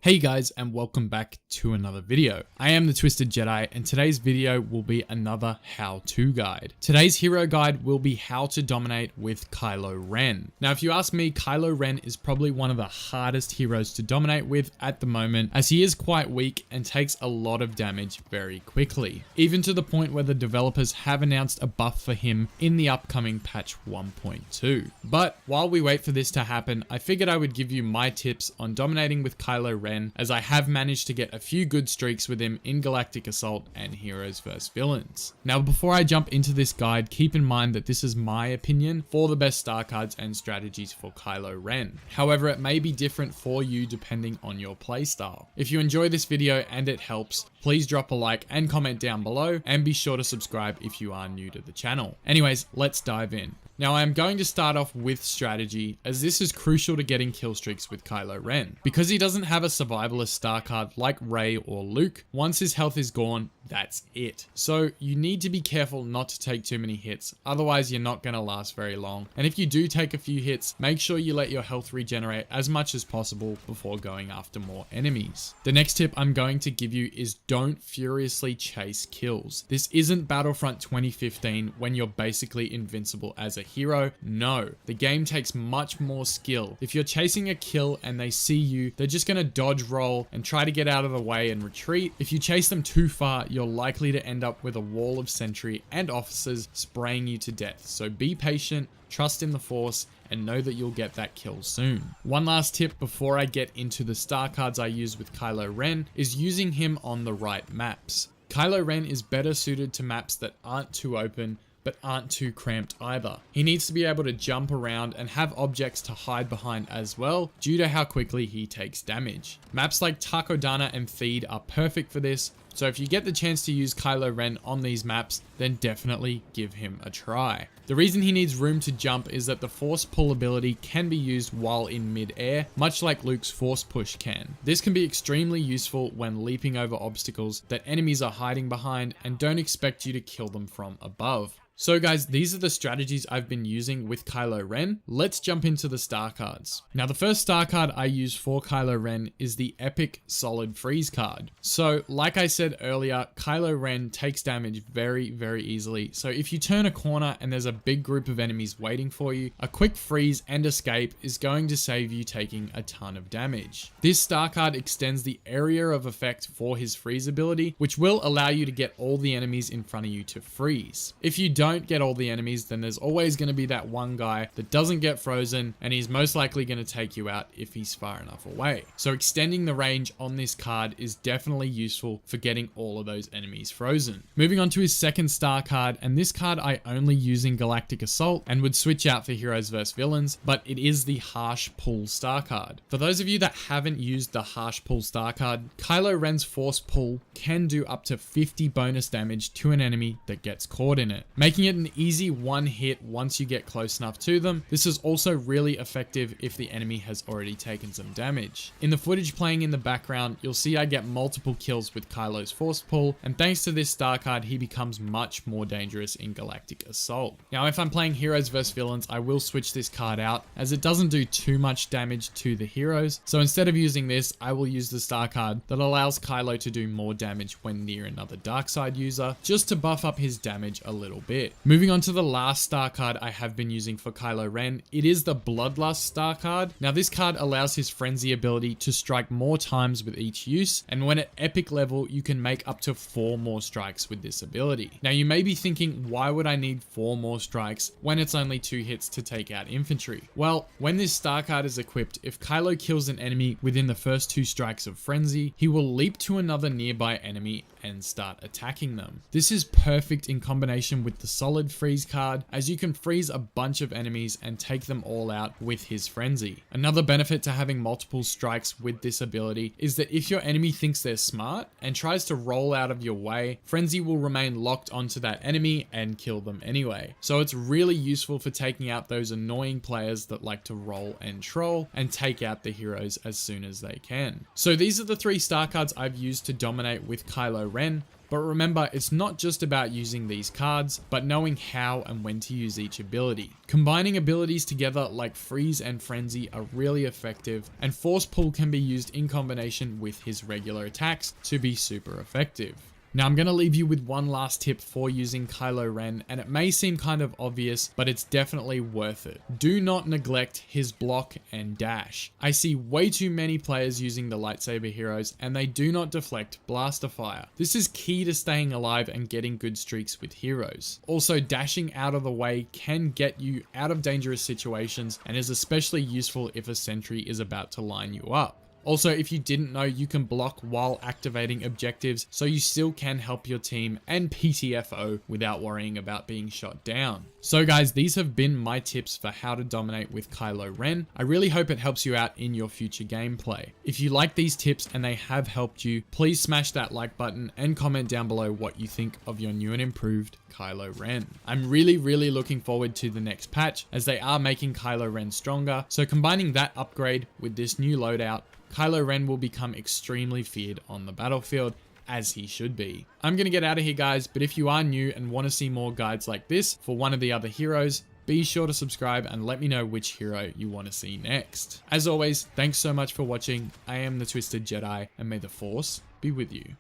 Hey guys, and welcome back to another video. I am the Twisted Jedi, and today's video will be another how-to guide. Today's hero guide will be how to dominate with Kylo Ren. Now, if you ask me, Kylo Ren is probably one of the hardest heroes to dominate with at the moment, as he is quite weak and takes a lot of damage very quickly, even to the point where the developers have announced a buff for him in the upcoming patch 1.2. But while we wait for this to happen, I figured I would give you my tips on dominating with Kylo Ren, as I have managed to get a few good streaks with him in Galactic Assault and Heroes vs Villains. Now, before I jump into this guide, keep in mind that this is my opinion for the best star cards and strategies for Kylo Ren. However, it may be different for you depending on your playstyle. If you enjoy this video and it helps, please drop a like and comment down below, and be sure to subscribe if you are new to the channel. Anyways, let's dive in. Now, I am going to start off with strategy, as this is crucial to getting kill streaks with Kylo Ren. Because he doesn't have a survivalist star card like Rey or Luke, once his health is gone, that's it. So you need to be careful not to take too many hits, otherwise you're not going to last very long. And if you do take a few hits, make sure you let your health regenerate as much as possible before going after more enemies. The next tip I'm going to give you is don't furiously chase kills. This isn't Battlefront 2015 when you're basically invincible as a hero. No, the game takes much more skill. If you're chasing a kill and they see you, they're just going to dodge roll and try to get out of the way and retreat. If you chase them too far, you're likely to end up with a wall of sentry and officers spraying you to death. So be patient, trust in the Force, and know that you'll get that kill soon. One last tip before I get into the star cards I use with Kylo Ren is using him on the right maps. Kylo Ren is better suited to maps that aren't too open but aren't too cramped either. He needs to be able to jump around and have objects to hide behind as well, due to how quickly he takes damage. Maps like Takodana and Theed are perfect for this, so if you get the chance to use Kylo Ren on these maps, then definitely give him a try. The reason he needs room to jump is that the Force Pull ability can be used while in mid-air, much like Luke's Force Push can. This can be extremely useful when leaping over obstacles that enemies are hiding behind and don't expect you to kill them from above. So guys, these are the strategies I've been using with Kylo Ren. Let's jump into the star cards. Now, the first star card I use for Kylo Ren is the Epic Solid Freeze card. So like I said earlier, Kylo Ren takes damage very easily. So if you turn a corner and there's a big group of enemies waiting for you, a quick freeze and escape is going to save you taking a ton of damage. This star card extends the area of effect for his freeze ability, which will allow you to get all the enemies in front of you to freeze. If you don't get all the enemies, then there's always going to be that one guy that doesn't get frozen, and he's most likely going to take you out if he's far enough away. So extending the range on this card is definitely useful for getting all of those enemies frozen. Moving on to his second star card, and this card I only use in Galactic Assault and would switch out for Heroes vs Villains, but it is the Harsh Pull star card. For those of you that haven't used the Harsh Pull star card, Kylo Ren's Force Pull can do up to 50 bonus damage to an enemy that gets caught in it, making it an easy one hit once you get close enough to them. This is also really effective if the enemy has already taken some damage. In the footage playing in the background, you'll see I get multiple kills with Kylo's Force Pull, and thanks to this star card, he becomes much more dangerous in Galactic Assault. Now, if I'm playing Heroes vs Villains, I will switch this card out, as it doesn't do too much damage to the heroes. So instead of using this, I will use the star card that allows Kylo to do more damage when near another dark side user, just to buff up his damage a little bit. Moving on to the last star card I have been using for Kylo Ren, it is the Bloodlust star card. Now, this card allows his frenzy ability to strike more times with each use, and when at epic level, you can make up to 4 more strikes with this ability. Now, you may be thinking, why would I need 4 more strikes when it's only 2 hits to take out infantry? Well, when this star card is equipped, if Kylo kills an enemy within the first 2 strikes of frenzy, he will leap to another nearby enemy and start attacking them. This is perfect in combination with the Solid Freeze card, as you can freeze a bunch of enemies and take them all out with his frenzy. Another benefit to having multiple strikes with this ability is that if your enemy thinks they're smart and tries to roll out of your way, frenzy will remain locked onto that enemy and kill them anyway. So it's really useful for taking out those annoying players that like to roll and troll and take out the heroes as soon as they can. So these are the 3 star cards I've used to dominate with Kylo Ren. But remember, it's not just about using these cards, but knowing how and when to use each ability. Combining abilities together like Freeze and Frenzy are really effective, and Force Pull can be used in combination with his regular attacks to be super effective. Now I'm going to leave you with one last tip for using Kylo Ren, and it may seem kind of obvious, but it's definitely worth it. Do not neglect his block and dash. I see way too many players using the lightsaber heroes, and they do not deflect blaster fire. This is key to staying alive and getting good streaks with heroes. Also, dashing out of the way can get you out of dangerous situations and is especially useful if a sentry is about to line you up. Also, if you didn't know, you can block while activating objectives, so you still can help your team and PTFO without worrying about being shot down. So guys, these have been my tips for how to dominate with Kylo Ren. I really hope it helps you out in your future gameplay. If you like these tips and they have helped you, please smash that like button and comment down below what you think of your new and improved Kylo Ren. I'm really looking forward to the next patch, as they are making Kylo Ren stronger, so combining that upgrade with this new loadout, Kylo Ren will become extremely feared on the battlefield, as he should be. I'm gonna get out of here guys, but if you are new and want to see more guides like this for one of the other heroes, be sure to subscribe and let me know which hero you want to see next. As always, thanks so much for watching. I am the Twisted Jedi, and may the Force be with you.